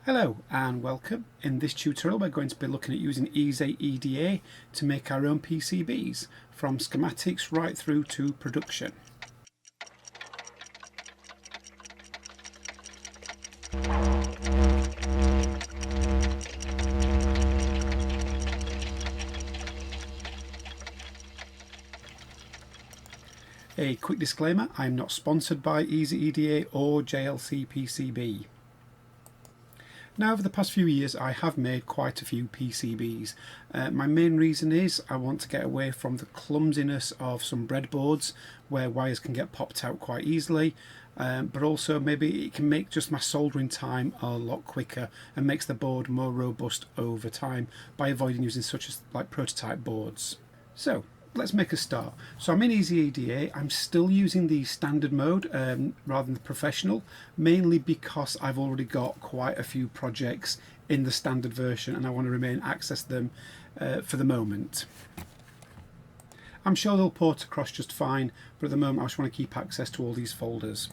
Hello and welcome. In this tutorial we're going to be looking at using EASYEDA to make our own PCBs from schematics right through to production. A quick disclaimer, I am not sponsored by EASYEDA or JLCPCB. Now, over the past few years I have made quite a few PCBs. My main reason is I want to get away from the clumsiness of some breadboards where wires can get popped out quite easily, but also maybe it can make just my soldering time a lot quicker and makes the board more robust over time by avoiding using such as like prototype boards. So let's make a start. So I'm in EASYEDA. I'm still using the standard mode rather than the professional, mainly because I've already got quite a few projects in the standard version and I want to access them for the moment. I'm sure they'll port across just fine, but at the moment I just want to keep access to all these folders.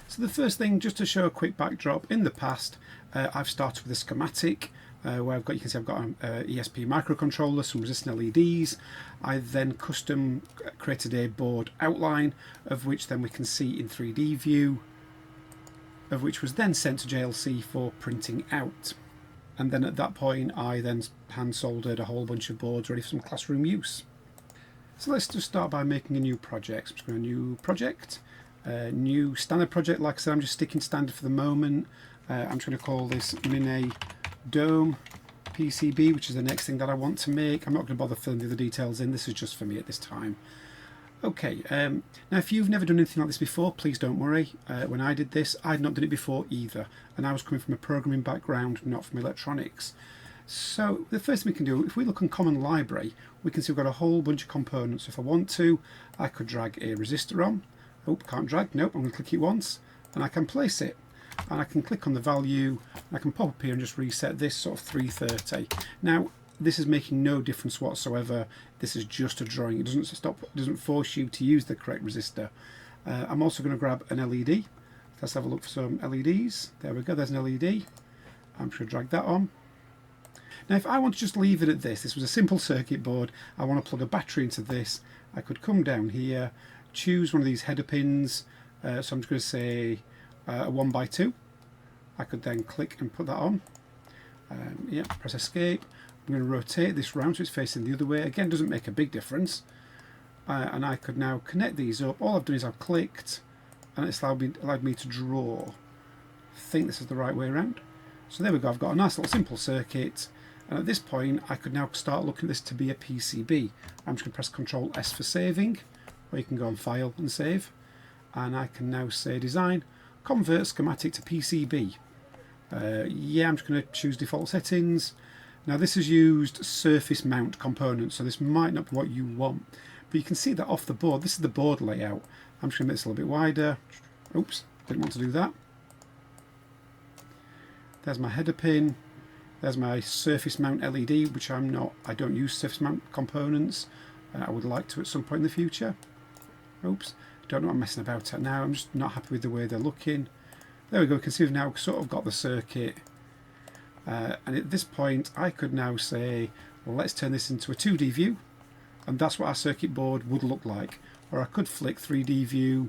So the first thing, just to show a quick backdrop, in the past I've started with a schematic where you can see I've got an ESP microcontroller, some resistant LEDs. I then custom created a board outline of which then we can see in 3D view, of which was then sent to JLC for printing out. And then at that point I then hand soldered a whole bunch of boards ready for some classroom use. So let's just start by making a new project. So I'm just going to new project, new standard project. Like I said, I'm just sticking standard for the moment. I'm just going to call this Mini Dome PCB, which is the next thing that I want to make. I'm not going to bother filling the other details in. This is just for me at this time. Okay, now if you've never done anything like this before, please don't worry. When I did this, I'd not done it before either, and I was coming from a programming background, not from electronics. So the first thing we can do, if we look on Common Library, we can see we've got a whole bunch of components. If I want to, I could drag a resistor on. Oh, can't drag. Nope, I'm going to click it once, and I can place it. And I can click on the value, I can pop up here and just reset this sort of 330. Now this is making no difference whatsoever. This is just a drawing. It doesn't force you to use the correct resistor. I'm also going to grab an LED. Let's have a look for some LEDs. There we go, there's an LED. I'm just going to drag that on. Now if I want to just leave it at this was a simple circuit board, I want to plug a battery into this, I could come down here, choose one of these header pins, so I'm just going to say a 1x2. I could then click and put that on. Yeah, press escape. I'm going to rotate this round so it's facing the other way. Again, doesn't make a big difference. And I could now connect these up. All I've done is I've clicked and it's allowed me to draw. I think this is the right way around. So there we go, I've got a nice little simple circuit. And at this point I could now start looking at this to be a PCB. I'm just going to press Ctrl S for saving, or you can go on File and Save. And I can now say Design, Convert Schematic to PCB. Yeah, I'm just going to choose default settings. Now this has used surface mount components, so this might not be what you want. But you can see that off the board, this is the board layout. I'm just going to make this a little bit wider. Oops, didn't want to do that. There's my header pin. There's my surface mount LED, which I don't use surface mount components. I would like to at some point in the future. Oops. Don't know what I'm messing about at now. I'm just not happy with the way they're looking. There we go. You can see we've now sort of got the circuit. And at this point, I could now say, well, let's turn this into a 2D view. And that's what our circuit board would look like. Or I could flick 3D view.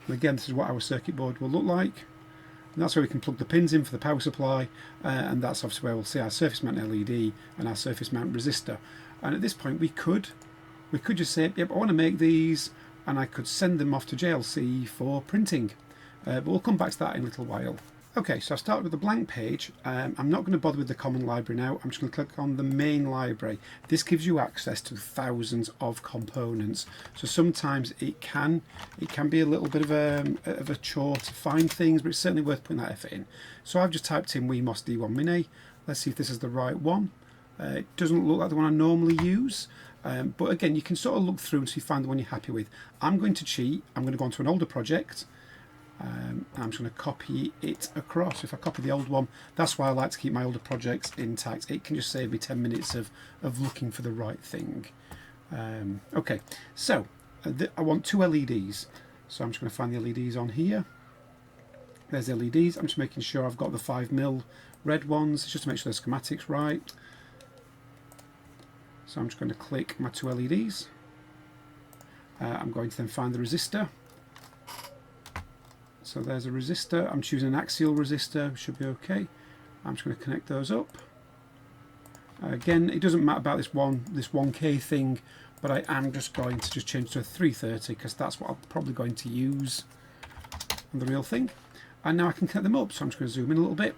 And again, this is what our circuit board will look like. And that's where we can plug the pins in for the power supply. And that's obviously where we'll see our surface mount LED and our surface mount resistor. And at this point, we could just say, yep, I want to make these. And I could send them off to JLC for printing, but we'll come back to that in a little while. Okay, so I've started with a blank page. I'm not going to bother with the common library now. I'm just going to click on the main library. This gives you access to thousands of components, so sometimes it can be a little bit of a chore to find things, but it's certainly worth putting that effort in. So I've just typed in WeMOS D1 Mini. Let's see if this is the right one. It doesn't look like the one I normally use. But again, you can sort of look through until you find the one you're happy with. I'm going to cheat. I'm going to go onto an older project. And I'm just going to copy it across. If I copy the old one, that's why I like to keep my older projects intact. It can just save me 10 minutes of looking for the right thing. Okay, so I want two LEDs. So I'm just going to find the LEDs on here. There's LEDs. I'm just making sure I've got the 5mm red ones, just to make sure the schematic's right. So I'm just going to click my 2 LEDs. I'm going to then find the resistor. So there's a resistor. I'm choosing an axial resistor, should be okay. I'm just going to connect those up. Again, it doesn't matter about this 1K thing, but I am just going to just change to a 330 because that's what I'm probably going to use on the real thing. And now I can connect them up, so I'm just going to zoom in a little bit.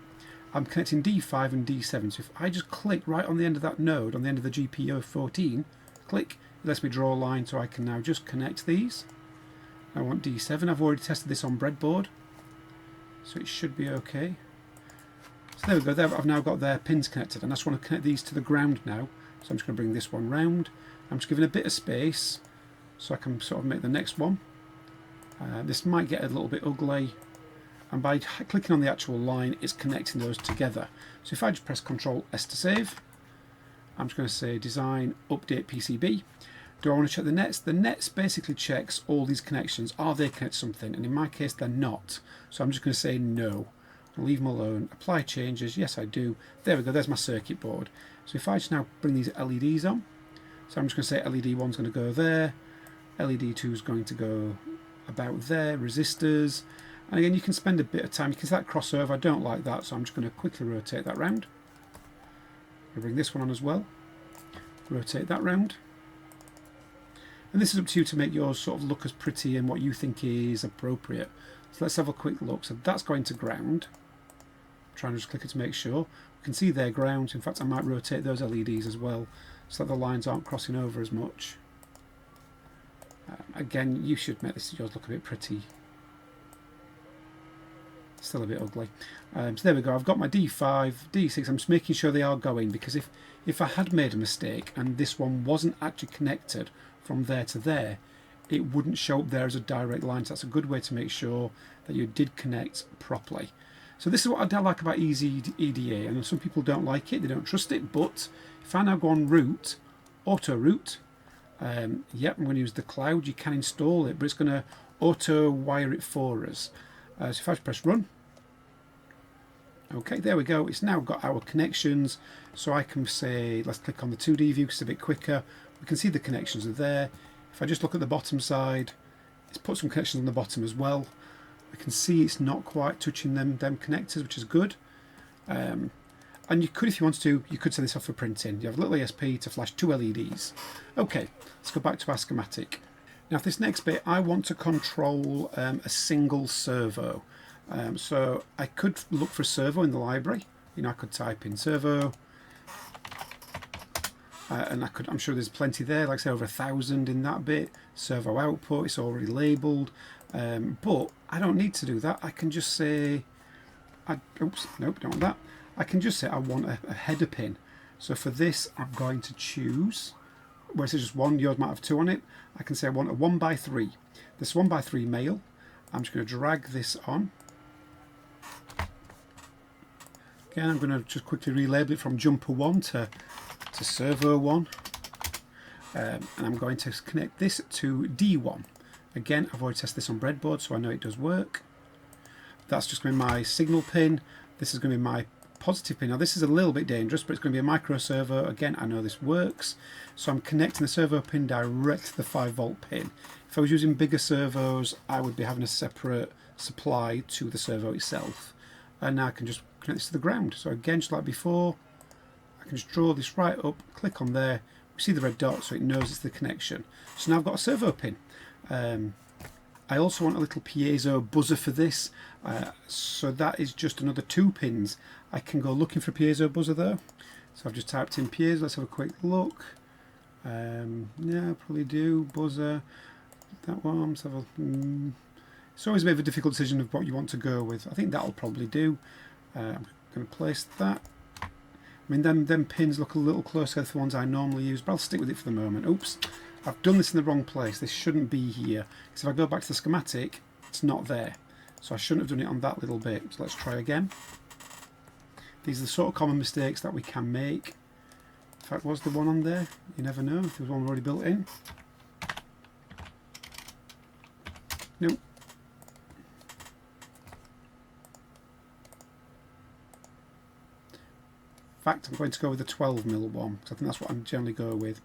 I'm connecting D5 and D7, so if I just click right on the end of that node, on the end of the GPO14, click, it lets me draw a line, so I can now just connect these. I want D7, I've already tested this on breadboard, so it should be okay. So there we go, there I've now got their pins connected, and I just want to connect these to the ground now, so I'm just going to bring this one round. I'm just giving a bit of space, so I can sort of make the next one. This might get a little bit ugly, and by clicking on the actual line, it's connecting those together. So if I just press Ctrl S to save, I'm just going to say Design, Update PCB. Do I want to check the nets? The nets basically checks all these connections. Are they connected to something? And in my case, they're not. So I'm just going to say no. I'll leave them alone. Apply changes. Yes, I do. There we go. There's my circuit board. So if I just now bring these LEDs on, so I'm just going to say LED 1's going to go there, LED 2 is going to go about there, resistors. And again, you can spend a bit of time. You can see that crossover. I don't like that, so I'm just going to quickly rotate that round. I'll bring this one on as well. Rotate that round. And this is up to you to make yours sort of look as pretty and what you think is appropriate. So let's have a quick look. So that's going to ground. I'm trying to just click it to make sure. We can see their ground. In fact, I might rotate those LEDs as well, so that the lines aren't crossing over as much. Again, you should make this yours look a bit pretty. Still a bit ugly. So there we go. I've got my D5, D6. I'm just making sure they are going, because if I had made a mistake and this one wasn't actually connected from there to there, it wouldn't show up there as a direct line. So that's a good way to make sure that you did connect properly. So this is what I like about EASYEDA. And some people don't like it, they don't trust it, but if I now go on root, auto root, yep, I'm going to use the cloud. You can install it, but it's going to auto wire it for us. So if I press run, okay, there we go. It's now got our connections. So I can say, let's click on the 2D view because it's a bit quicker. We can see the connections are there. If I just look at the bottom side, it's put some connections on the bottom as well. We can see it's not quite touching them connectors, which is good. And you could, if you wanted to, you could send this off for printing. You have a little ESP to flash 2 LEDs. Okay, let's go back to our schematic. Now for this next bit, I want to control a single servo. So I could look for a servo in the library. You know, I could type in servo, and I'm sure there's plenty there, like say over 1,000 in that bit. Servo output, it's already labelled, but I don't need to do that. I can just say, oops, nope, don't want that. I can just say I want a header pin. So for this, I'm going to choose, where it says just one, yours might have 2 on it. I can say I want a 1x3. This 1x3 male. I'm just going to drag this on. Again, I'm going to just quickly relabel it from jumper 1 to servo 1. And I'm going to connect this to D1. Again, I've already tested this on breadboard, so I know it does work. That's just going to be my signal pin. This is going to be my positive pin. Now this is a little bit dangerous, but it's going to be a micro servo. Again, I know this works. So I'm connecting the servo pin direct to the 5V pin. If I was using bigger servos, I would be having a separate supply to the servo itself. And now I can just connect this to the ground. So again, just like before, I can just draw this right up, click on there. We see the red dot, so it knows it's the connection. So now I've got a servo pin. I also want a little piezo buzzer for this, so that is just another 2 pins. I can go looking for piezo buzzer though. So I've just typed in piezo. Let's have a quick look. Yeah, probably do buzzer. That one. Let's have a, it's always a bit of a difficult decision of what you want to go with. I think that'll probably do. I'm going to place that. I mean, them pins look a little closer to the ones I normally use, but I'll stick with it for the moment. Oops. I've done this in the wrong place. This shouldn't be here. Because if I go back to the schematic, it's not there. So I shouldn't have done it on that little bit. So let's try again. These are the sort of common mistakes that we can make. In fact, was there one on there? You never know if there was one already built in. Nope. fact, I'm going to go with the 12mm one because I think that's what I generally go with.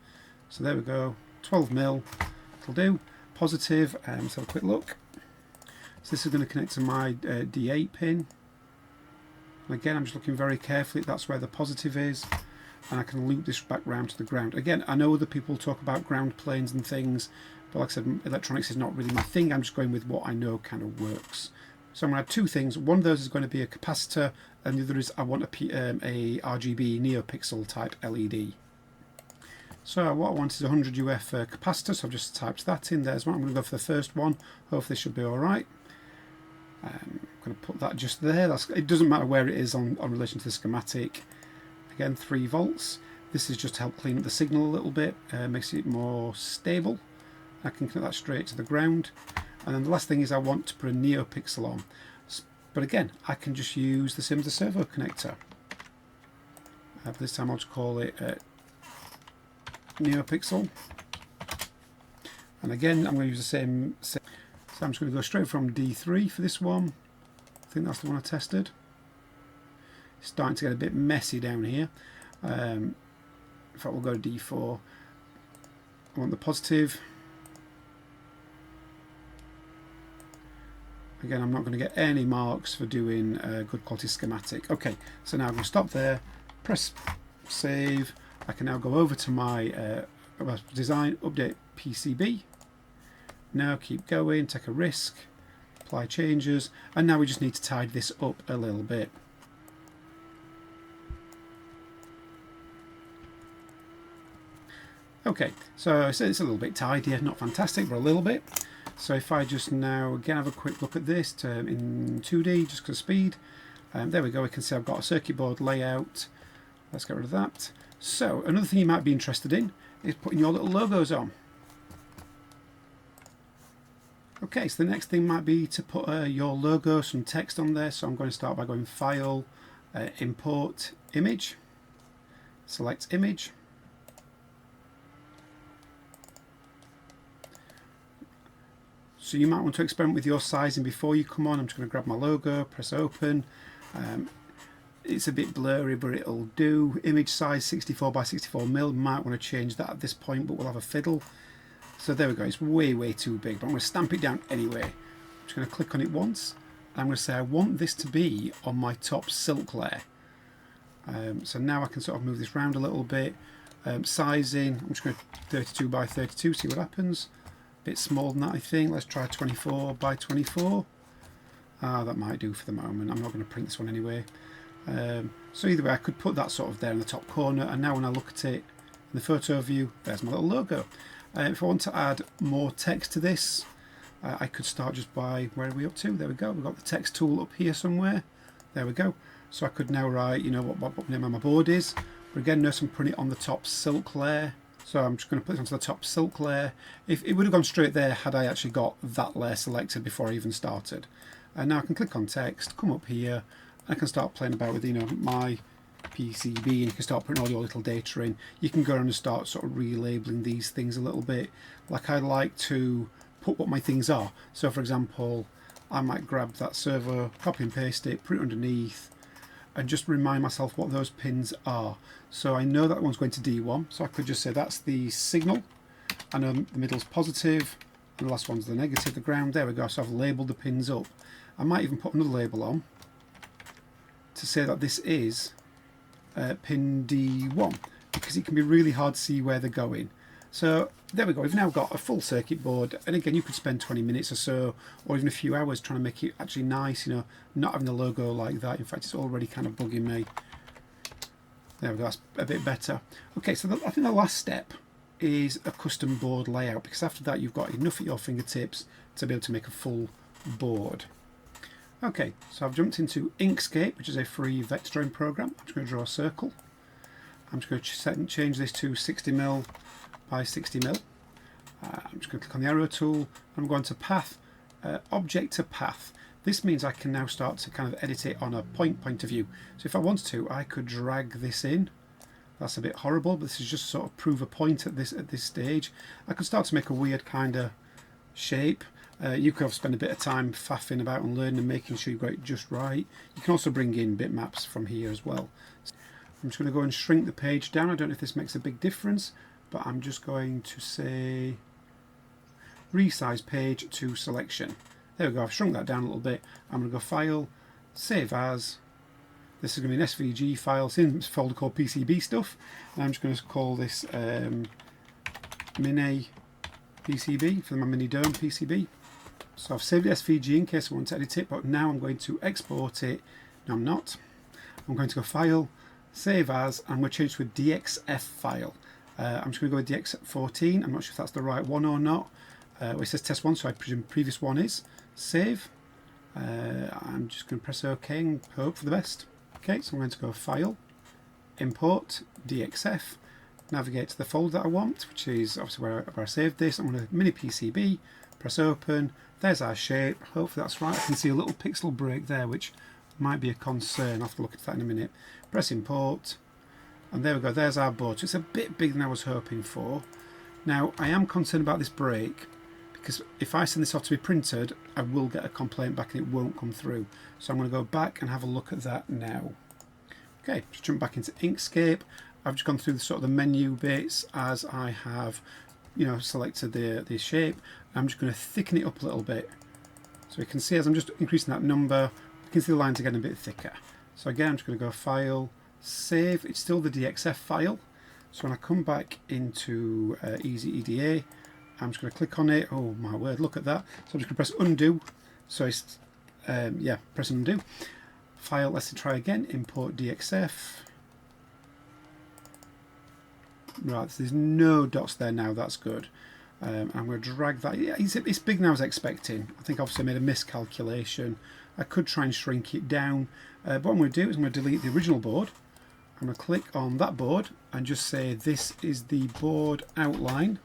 So there we go, 12mm, it'll do. Positive, let's have a quick look. So this is going to connect to my D8 pin. And again, I'm just looking very carefully, that's where the positive is. And I can loop this back round to the ground. Again, I know other people talk about ground planes and things, but like I said, electronics is not really my thing. I'm just going with what I know kind of works. So I'm going to have two things. One of those is going to be a capacitor, and the other is I want a RGB NeoPixel type LED. So what I want is a 100 UF capacitor, so I've just typed that in. There's one. I'm going to go for the first one. Hopefully this should be alright. I'm going to put that just there. It doesn't matter where it is on relation to the schematic. Again, 3 volts. This is just to help clean up the signal a little bit, makes it more stable. I can connect that straight to the ground. And then the last thing is I want to put a NeoPixel on. But again, I can just use the same as the servo connector. But this time I'll just call it NeoPixel. And again, I'm going to use the same. So I'm just going to go straight from D3 for this one. I think that's the one I tested. It's starting to get a bit messy down here. In fact, we'll go to D4. I want the positive. Again, I'm not going to get any marks for doing a good quality schematic. Okay, so now I'm going to stop there, press save. I can now go over to my design, update PCB. Now keep going, take a risk, apply changes, and now we just need to tidy this up a little bit. Okay, so it's a little bit tidier, not fantastic, but a little bit. So if I just now again have a quick look at this in 2D, just because of speed, there we go, we can see I've got a circuit board layout. Let's get rid of that. So another thing you might be interested in is putting your little logos on. Okay, so the next thing might be to put your logo, some text on there. So I'm going to start by going File, Import Image, select Image. So you might want to experiment with your sizing before you come on. I'm just going to grab my logo, press open. It's a bit blurry, but it'll do. Image size 64 by 64mm. Might want to change that at this point, but we'll have a fiddle. So there we go. It's way too big, but I'm going to stamp it down anyway. I'm just going to click on it once. And I'm going to say I want this to be on my top silk layer. So now I can sort of move this around a little bit. Sizing, I'm just going to 32 by 32, see what happens. Bit smaller than that, I think. Let's try 24 by 24. That might do for the moment. I'm not going to print this one anyway. So either way, I could put that sort of there in the top corner, and now when I look at it in the photo view, there's my little logo. If I want to add more text to this, I could start just by, where are we up to? There we go. We've got the text tool up here somewhere. There we go. So I could now write, you know, what name of my board is. But again, notice I'm putting it on the top silk layer. So I'm just going to put it onto the top silk layer. If it would have gone straight there had I actually got that layer selected before I even started. And now I can click on text, come up here, and I can start playing about with, you know, my PCB, and you can start putting all your little data in. You can go around and start sort of relabeling these things a little bit. Like I like to put what my things are. So for example, I might grab that servo, copy and paste it, put it underneath, and just remind myself what those pins are. So I know that one's going to D1, so I could just say that's the signal, and the middle's positive, and the last one's the negative, the ground. There we go, so I've labelled the pins up. I might even put another label on to say that this is pin D1, because it can be really hard to see where they're going. So there we go, we've now got a full circuit board, and again you could spend 20 minutes or so, or even a few hours trying to make it actually nice, you know, not having the logo like that. In fact, it's already kind of bugging me. There we go, that's a bit better. Okay, so I think the last step is a custom board layout, because after that you've got enough at your fingertips to be able to make a full board. Okay, so I've jumped into Inkscape, which is a free vector drawing program. I'm just going to draw a circle. I'm just going to change this to 60mm by 60mm. I'm just going to click on the arrow tool. I'm going to path, object to path. This means I can now start to kind of edit it on a point of view. So if I want to, I could drag this in. That's a bit horrible, but this is just sort of prove a point at this stage. I could start to make a weird kind of shape. You could spend a bit of time faffing about and learning and making sure you've got it just right. You can also bring in bitmaps from here as well. I'm just going to go and shrink the page down. I don't know if this makes a big difference, but I'm just going to say resize page to selection. There we go, I've shrunk that down a little bit. I'm going to go File, Save As. This is going to be an SVG file. It's in a folder called PCB stuff. And I'm just going to call this Mini PCB for my Mini Dome PCB. So I've saved the SVG in case I want to edit it, but now I'm going to export it. No, I'm not. I'm going to go File, Save As, and we'll change to a DXF file. I'm just going to go with DX14. I'm not sure if that's the right one or not. Well, it says test 1, so I presume the previous one is. Save. I'm just going to press OK and hope for the best. Okay, so I'm going to go File, Import, DXF, navigate to the folder that I want, which is obviously where I saved this. I'm going to Mini PCB, press Open. There's our shape. Hopefully that's right. I can see a little pixel break there, which might be a concern. I'll have to look at that in a minute. Press Import, and there we go. There's our board. So it's a bit bigger than I was hoping for. Now, I am concerned about this break, because if I send this off to be printed, I will get a complaint back and it won't come through. So I'm going to go back and have a look at that now. Okay, just jump back into Inkscape. I've just gone through the sort of the menu bits as I have, selected the shape. I'm just going to thicken it up a little bit. So you can see as I'm just increasing that number, you can see the lines are getting a bit thicker. So again, I'm just going to go File, Save. It's still the DXF file. So when I come back into EASYEDA, I'm just going to click on it. Oh my word, look at that. So I'm just going to press Undo. So it's, press Undo. File, let's try again. Import DXF. Right, so there's no dots there now. That's good. I'm going to drag that. Yeah, it's big now as expecting. I think obviously I made a miscalculation. I could try and shrink it down. But what I'm going to do is I'm going to delete the original board. I'm going to click on that board and just say this is the board outline.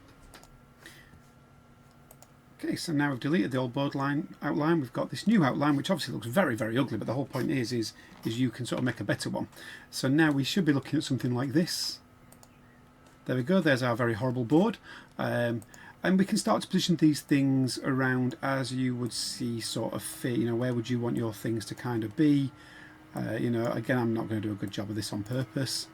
Okay, so now we've deleted the old board outline. We've got this new outline, which obviously looks very, very ugly, but the whole point is you can sort of make a better one. So now we should be looking at something like this. There we go, there's our very horrible board. And we can start to position these things around as you would see sort of fit. Where would you want your things to kind of be? Again, I'm not going to do a good job of this on purpose.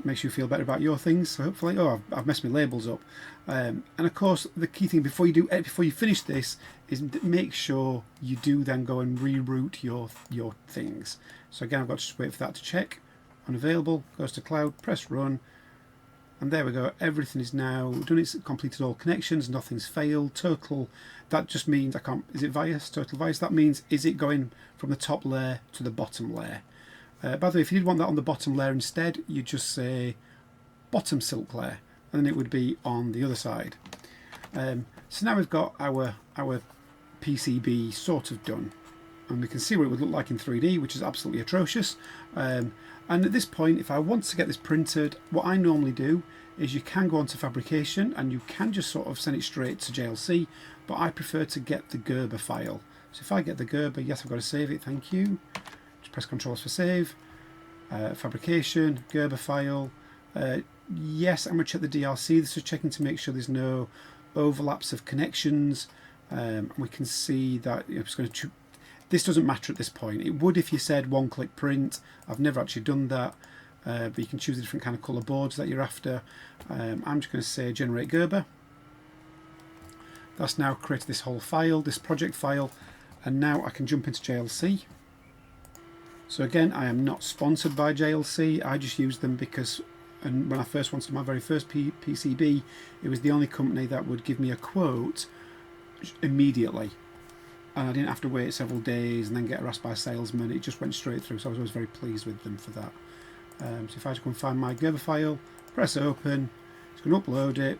Makes you feel better about your things, so hopefully. Oh, I've messed my labels up. And of course, the key thing before you finish this is make sure you do then go and reroute your things. So again, I've got to just wait for that to check. Unavailable, goes to cloud, press run, and there we go. Everything is now done. It's completed all connections. Nothing's failed. Total. That just means I can't. Is it vias? Total vias. That means is it going from the top layer to the bottom layer? By the way, if you did want that on the bottom layer instead, you just say bottom silk layer, and then it would be on the other side. So now we've got our PCB sort of done, and we can see what it would look like in 3D, which is absolutely atrocious. And at this point, if I want to get this printed, what I normally do is you can go onto Fabrication and you can just sort of send it straight to JLC, but I prefer to get the Gerber file. So if I get the Gerber, yes, I've got to save it, thank you. Press Ctrl for save. Fabrication, Gerber file. Yes, I'm going to check the DRC. This is checking to make sure there's no overlaps of connections. And we can see that it's going to. This doesn't matter at this point. It would if you said one-click print. I've never actually done that. But you can choose the different kind of colour boards that you're after. I'm just going to say generate Gerber. That's now created this whole file, this project file, and now I can jump into JLC. So again, I am not sponsored by JLC. I just use them because, and when I first wanted my very first PCB, it was the only company that would give me a quote immediately, and I didn't have to wait several days and then get harassed by a salesman. It just went straight through, so I was always very pleased with them for that. So if I just go and find my Gerber file, press open, it's going to upload it.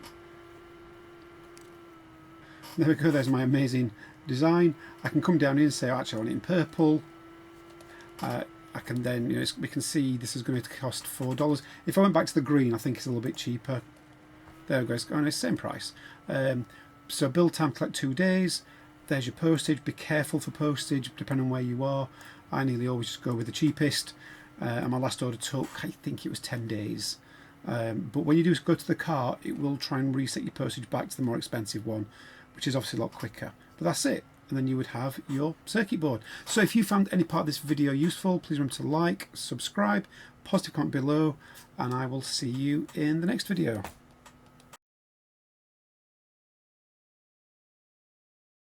There we go, there's my amazing design. I can come down here and say, oh, actually I want it in purple. I can then, we can see this is going to cost $4. If I went back to the green, I think it's a little bit cheaper. There we go, it's going the same price. So build time collect 2 days. There's your postage. Be careful for postage, depending on where you are. I nearly always just go with the cheapest. And my last order took, I think it was 10 days. But when you do go to the cart, it will try and reset your postage back to the more expensive one, which is obviously a lot quicker. But that's it. and then you would have your circuit board. So if you found any part of this video useful, please remember to like, subscribe, positive comment below, and I will see you in the next video.